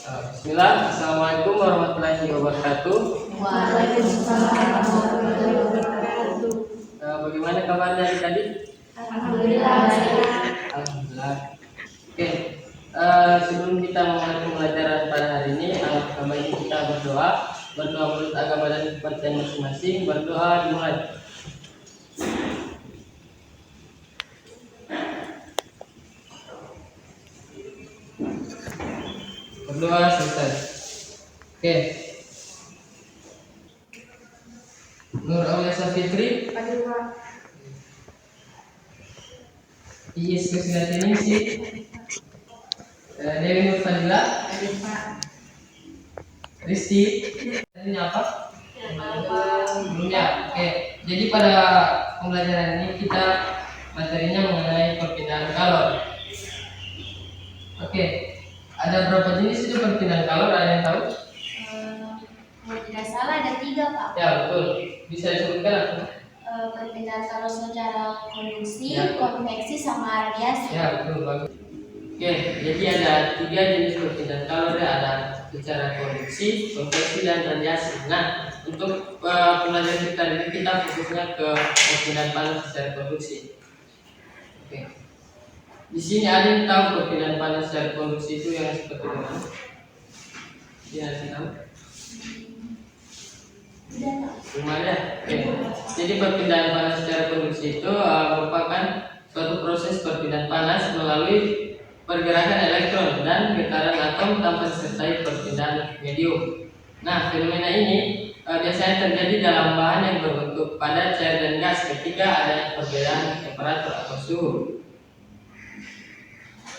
Bismillah, Assalamualaikum warahmatullahi wabarakatuh. Waalaikumsalam warahmatullahi wabarakatuh. Bagaimana kabarnya tadi? Alhamdulillah sehat. Alhamdulillah. Oke, sebelum kita memulai pembelajaran pada hari ini, alangkah baiknya kita berdoa menurut agama dan kepercayaan masing-masing. Berdoa dimulai. Berdoa selesai. Oke. Nur Aulia Fitri, Iis Kusnatini si Dewi Nur Fadila, Rizky. Ini apa? Belum ya. Oke. Jadi pada pembelajaran ini kita materinya mengenai perpindahan kalor. Oke. Ada berapa jenis itu perpindahan kalor? Ada yang tahu? Kalau tidak salah ada 3, Pak. Ya betul. Bisa disebutkan? Perpindahan kalor secara konduksi, Ya. konveksi, sama radiasi. Ya betul, bagus. Oke, jadi ada 3 jenis perpindahan kalor, ada secara konduksi, konveksi, dan radiasi. Nah, untuk pembelajaran kita ini kita fokusnya ke perpindahan panas secara konduksi. Oke. Di sini ada yang tahu perpindahan panas secara konduksi itu yang seperti mana? Dia tahu? Belum ada. Oke. Jadi perpindahan panas secara konduksi itu merupakan suatu proses perpindahan panas melalui pergerakan elektron dan getaran atom tanpa disertai perpindahan medium. Nah, fenomena ini biasanya terjadi dalam bahan yang berbentuk padat, cair, dan gas ketika ada perbedaan temperatur atau suhu.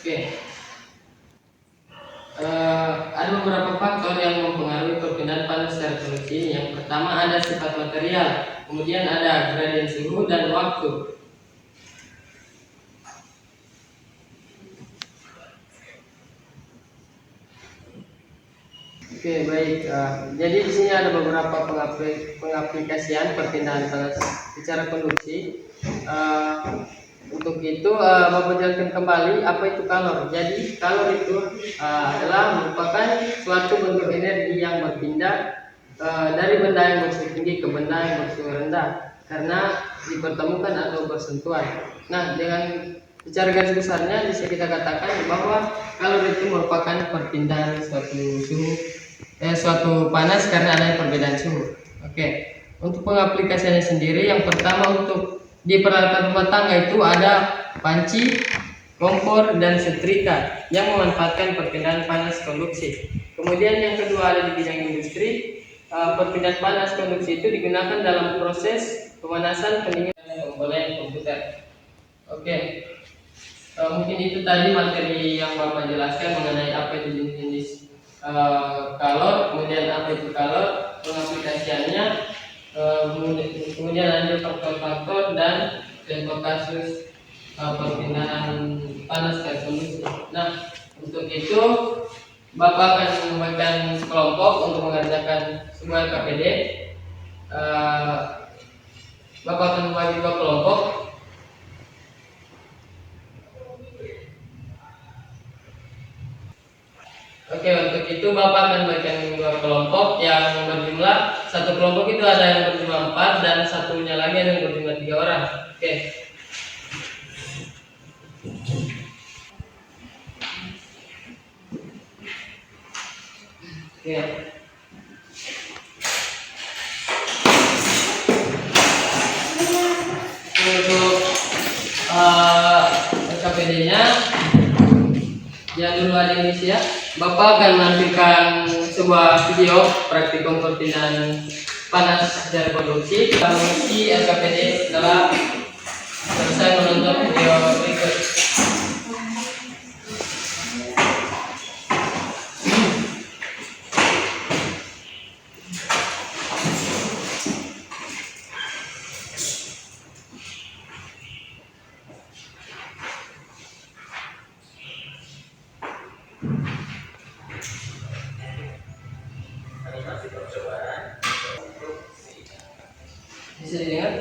Oke. Ada beberapa faktor yang mempengaruhi perpindahan panas secara konduksi ini. Yang pertama ada sifat material, kemudian ada gradien suhu dan waktu. Oke, baik. Jadi di sini ada beberapa pengaplikasian perpindahan panas secara konduksi. Untuk itu Bapak jelaskan kembali apa itu kalor. Jadi kalor itu adalah merupakan suatu bentuk energi yang berpindah dari benda yang bersuhu tinggi ke benda yang bersuhu rendah karena dipertemukan atau bersentuhan. Nah, dengan secara garis besarnya bisa kita katakan bahwa kalor itu merupakan perpindahan suatu panas karena adanya perbedaan suhu. Oke. Untuk pengaplikasiannya sendiri, yang pertama untuk di peralatan rumah tangga itu ada panci, kompor, dan setrika yang memanfaatkan perpindahan panas konduksi. Kemudian yang kedua ada di bidang industri. Perpindahan panas konduksi itu digunakan dalam proses pemanasan, pendinginan komponen komputer. Oke. Mungkin itu tadi materi yang Bapak jelaskan mengenai apa itu jenis kalor, kemudian apa itu kalor, pengaplikasiannya, kemudian ada faktor-faktor dan contoh kasus perpindahan panas ke konduksi. Nah, untuk itu Bapak akan membagikan kelompok untuk mengerjakan sebuah KPD. Bapak akan membagi 2 kelompok. Oke, untuk itu Bapak akan bagikan 2 kelompok yang berjumlah, satu kelompok itu ada yang berjumlah 4 dan satunya lagi ada yang berjumlah 3 orang. Oke. Oke. Untuk KPD-nya yang dulu ada Indonesia, Bapak akan menampilkan sebuah video praktikum perpindahan panas secara konduksi. Kita mengisi SKPD setelah selesai menonton video berikut. Bisa didengar?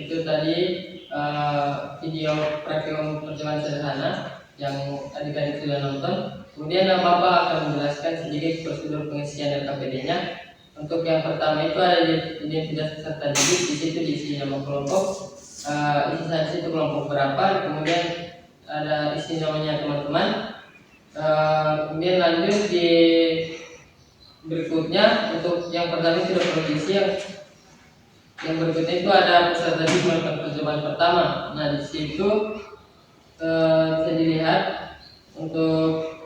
Itu tadi video praktikum percobaan sederhana yang adik-adik sudah nonton. Kemudian Bapak akan menjelaskan sedikit prosedur pengisian LKPD-nya. Untuk yang pertama itu ada identitas peserta didik, di situ diisi nama kelompok, isi situ kelompok berapa, kemudian ada isi namanya teman-teman. Kemudian lanjut di berikutnya, untuk yang pertama sudah provinsi, yang berikutnya itu ada peserta didik melakukan percobaan pertama. Nah, di situ bisa dilihat untuk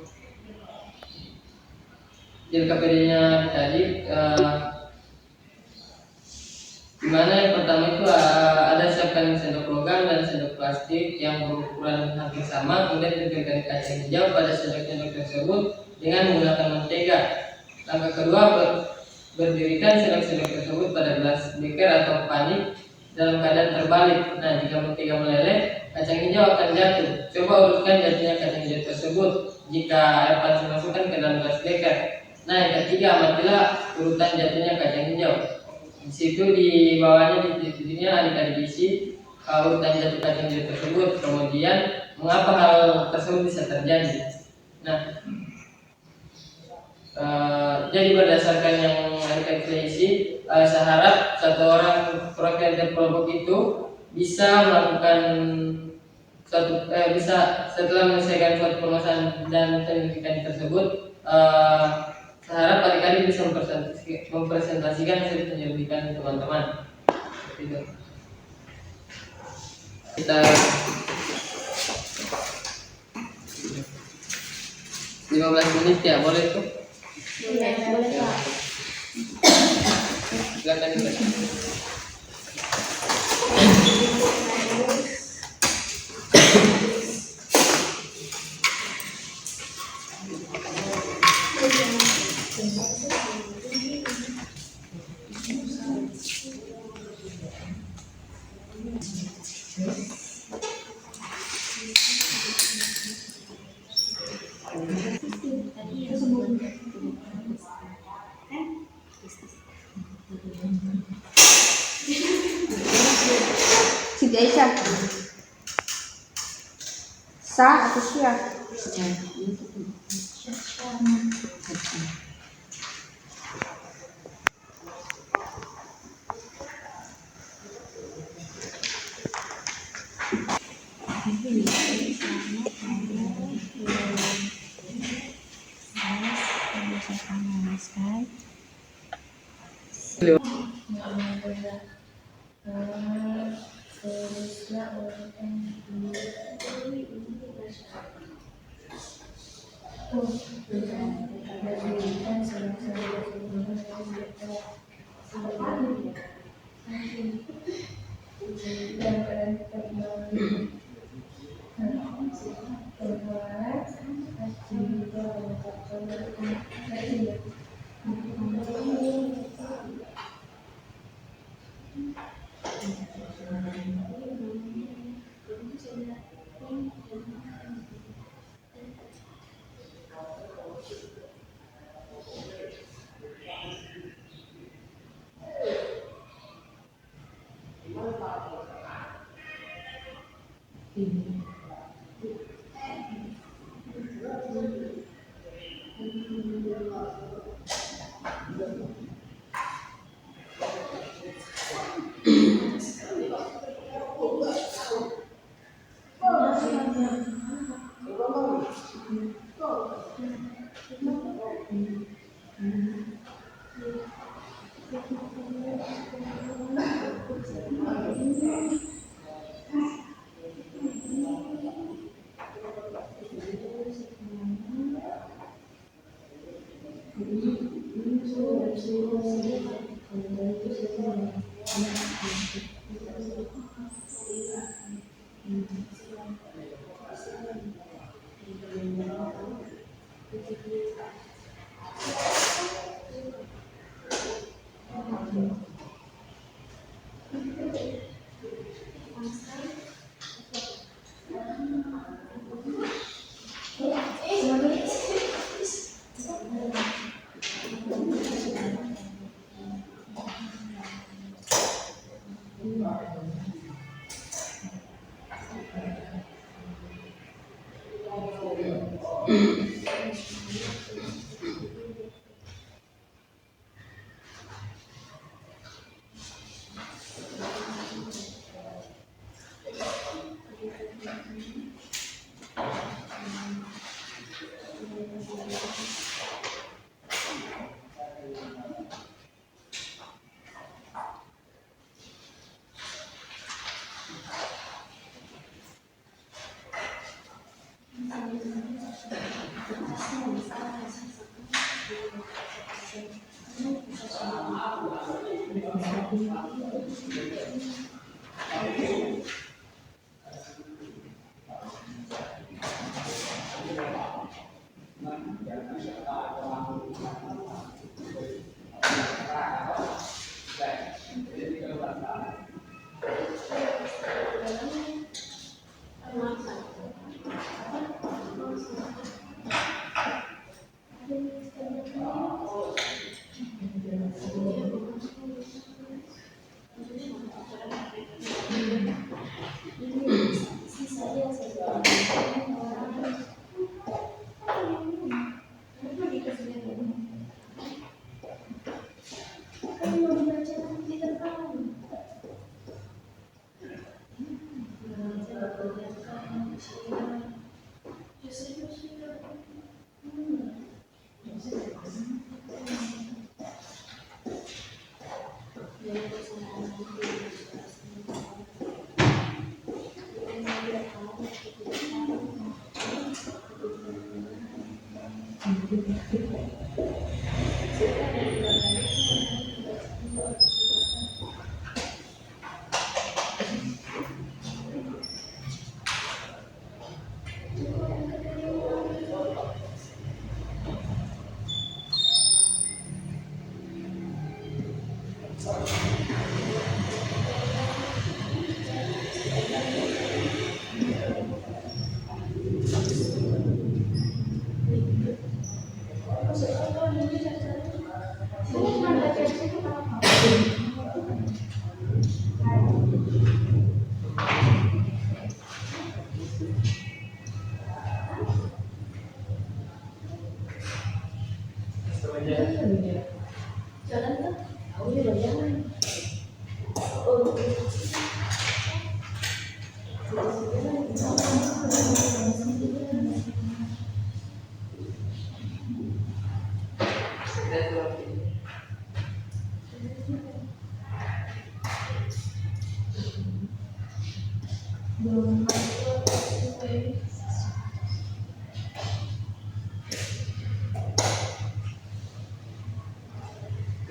LKPD-nya tadi, dimana yang pertama itu ada siapkan sendok logam dan sendok plastik yang berukuran hampir sama, kemudian tempelkan kacang hijau pada sendok-sendok tersebut dengan menggunakan mentega. Langkah kedua, berdirikan sendok-sendok tersebut pada gelas beker atau panik dalam keadaan terbalik. Nah, jika mentega meleleh, kacang hijau akan jatuh. Coba urutkan jatuhnya kacang hijau tersebut jika air panas dimasukkan ke dalam gelas beker. Nah, yang ketiga, amatilah urutan jatuhnya kacang hijau. Di situ di bawahnya di titiknya adik-adik isi urutan jatuh kacang hijau tersebut. Kemudian mengapa hal tersebut bisa terjadi. Nah, jadi berdasarkan yang adik-adik isi, saya harap satu orang perwakilan kelompok itu bisa melakukan bisa setelah menyelesaikan suatu permasalahan dan penyelidikan tersebut, saya harap adik-adik bisa mempresentasikan hasil penyelidikan teman-teman. Kita 15 menit ya, boleh tuh? Boleh Pak. Silakan dibaca. Siti Aisyah. Sah atau Syah?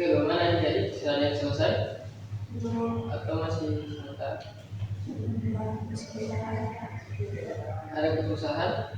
Oke, bagaimana jadi sisanya selesai atau masih sebentar? Ada kesusahan?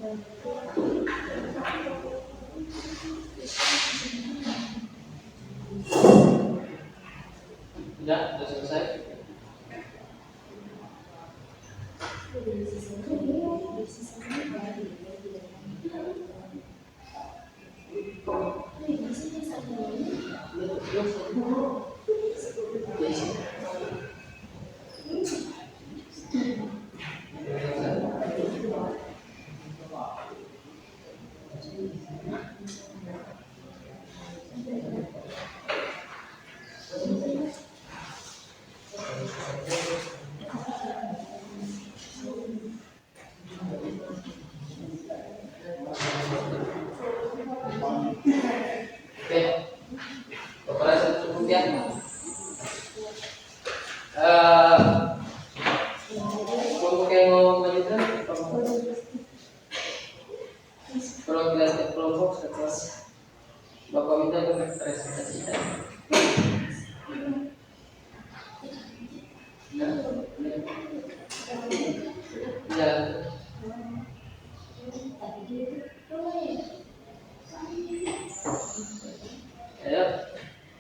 Sudah selesai. Oke, Bapak rasa cukup ya. Kelompok yang mau melanjutkan, kalau kita kelompok setelah Bapak minta untuk presentasikan. Ya. Ayo,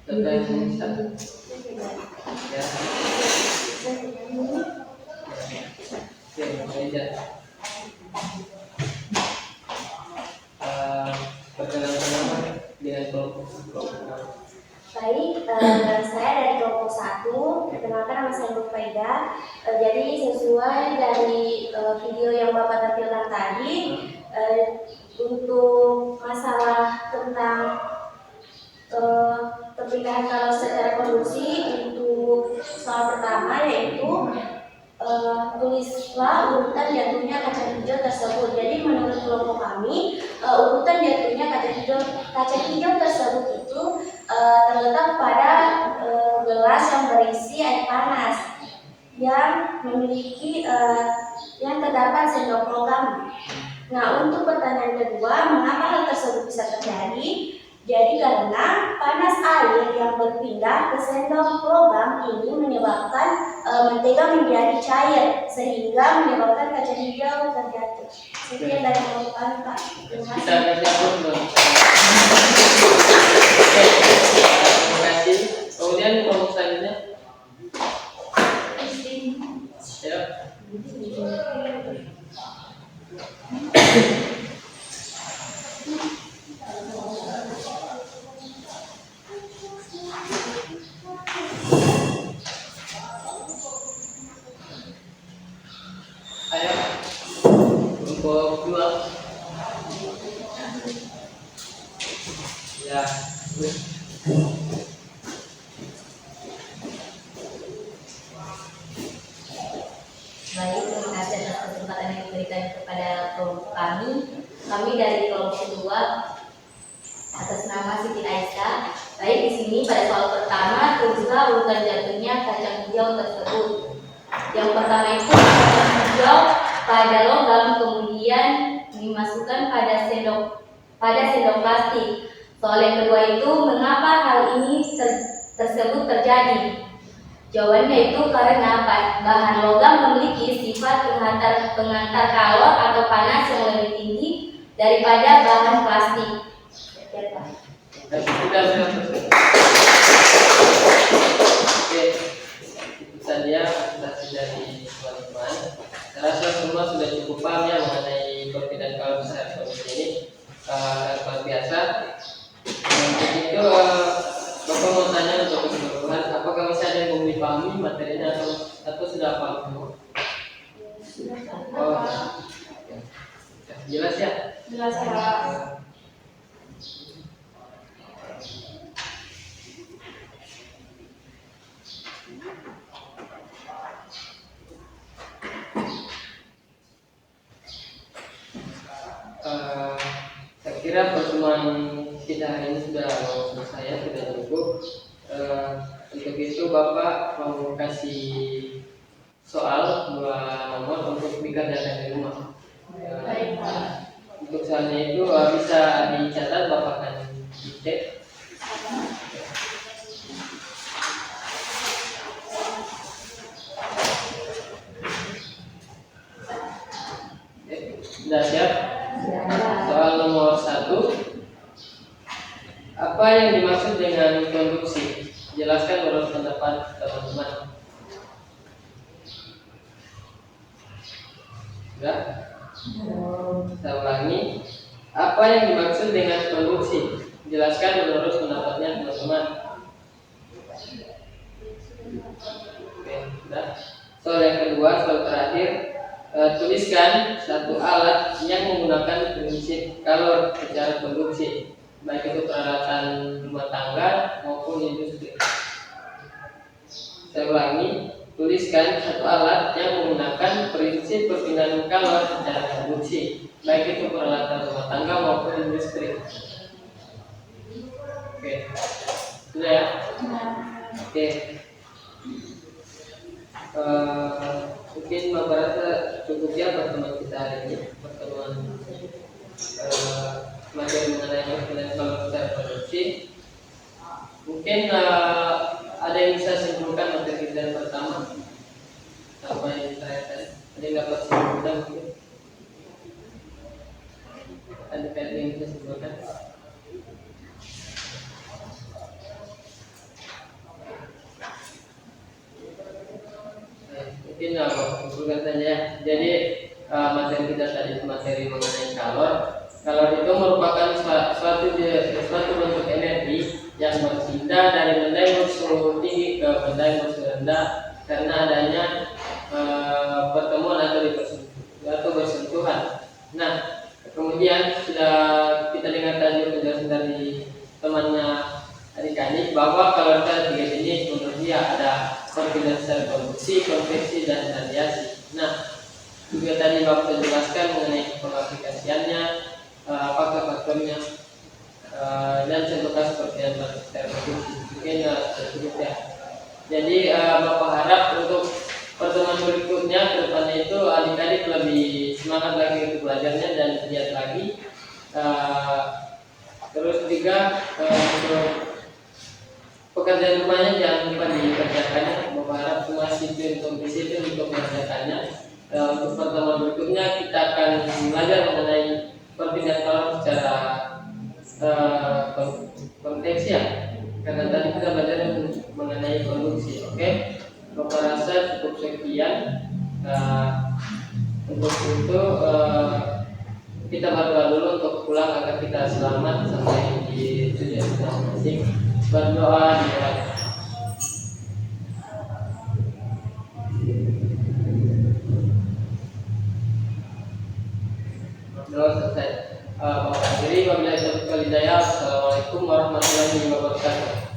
kita bisa. Ya. Oke, meja. Perkenalan nama dengan kelompok. Baik, saya dari kelompok 1. Perkenalkan, nama saya Nur Faida. Jadi sesuai dari video yang Bapak tampilkan tadi, untuk masalah tentang pernikahan kalau secara kondusi, untuk soal pertama yaitu tulislah urutan jatuhnya kaca hijau tersebut. Jadi menurut kelompok kami, urutan jatuhnya kaca hijau tersebut itu terletak pada gelas yang berisi air panas yang memiliki yang terdapat sendok logam. Nah, untuk pertanyaan kedua, mengapa hal tersebut bisa terjadi? Jadi karena panas air yang berpindah ke sendok logam ini menyebabkan mentega menjadi cair sehingga menyebabkan kaca hijau terjatuh. Sekian dari kelompok kami, Pak. Terima kasih. Terima kasih. Kemudian kelompok selanjutnya. Ya. Ayo, kelompok 2. Ya. Baik, terima kasih atas kesempatan yang diberikan kepada kelompok kami. Kami dari kelompok kedua atas nama Siti Aisyah. Baik, di sini pada soal pertama tulislah urutan jatuhnya kacang hijau tersebut. Yang pertama itu kacang hijau pada logam kemudian dimasukkan pada sendok plastik. Soal yang kedua itu mengapa hal ini tersebut terjadi? Jawabannya itu karena bahan logam memiliki sifat pengantar kalor atau panas yang lebih tinggi daripada bahan plastik. Sudah. Oke, itu saja presentasi dari teman-teman. Saya rasa semua sudah cukup paham ya mengenai perbedaan kalor besar ini. Luar biasa. Begitu, Bapak mau tanya untuk keseluruhan, apakah masih ada yang belum dipahami materinya atau sudah paham semua? Oh, jelas ya? Jelas, Pak. Saya kira pertemuan kita hari ini sudah selesai ya, sudah cukup. Untuk itu Bapak mau kasih soal 2 nomor untuk dikerjakan di rumah. Baik, Pak. Untuk soalnya itu bisa dicatat, Bapak akan dicek. Oke, sudah siap? Tidak ada. Soal nomor 1. Apa yang dimaksud dengan konduksi? Jelaskan menurut pendapat teman-teman. Sudah? Saya ulangi. Apa yang dimaksud dengan konduksi? Jelaskan menurut pendapatnya teman-teman. Oke, sudah. Soal yang kedua, soal terakhir. Tuliskan satu alat yang menggunakan prinsip kalor secara konduksi, baik itu peralatan rumah tangga maupun industri. Saya ulangi, tuliskan satu alat yang menggunakan prinsip perpindahan kalor secara konduksi, baik itu peralatan rumah tangga maupun industri. Oke, sudah ya? Oke. Mungkin Bapak rasa cukup ya pertemuan kita hari ini, pertemuan materi mengenai perpindahan kalor secara konduksi. Mungkin ada yang bisa simpulkan materi kita yang pertama apa yang saya tadi. Ada yang dapat simpulkan mungkin? Ada yang bisa simpulkan? Mungkin simpulkan saja. Jadi materi kita tadi itu materi mengenai kalor. Kalor itu merupakan suatu bentuk energi yang berpindah dari benda yang bersuhu tinggi ke benda yang bersuhu rendah karena adanya pertemuan atau bersentuhan. Nah, kemudian sudah kita dengar tadi penjelasan dari temannya adik-adik bahwa kalor itu ada 3 jenis menurut dia, ada perpindahan secara konduksi, konveksi, dan radiasi. Nah, juga tadi Bapak jelaskan mengenai pengaplikasiannya, apakah faktornya, dan contohnya seperti yang terkonduksi. Mungkin cukup ya. Jadi Bapak harap untuk pertemuan berikutnya ke depannya itu adik-adik lebih semangat lagi untuk belajarnya dan giat lagi. Terus juga untuk pekerjaan rumahnya jangan lupa dikerjakannya. Bapak harap semua disiplin untuk mengerjakannya. Untuk pertemuan berikutnya kita akan belajar mengenai perpindahan kalor secara konveksi ya. Karena tadi kita belajar mengenai konduksi. Oke, Bapak rasa cukup sekian. Untuk itu kita berdoa dulu untuk pulang agar kita selamat sampai di tujuan masing-masing. Berdoa dimulai. Doa selesai. Bapak hadirin, wabillahi taufiq wal hidayah. Assalamualaikum warahmatullahi wabarakatuh.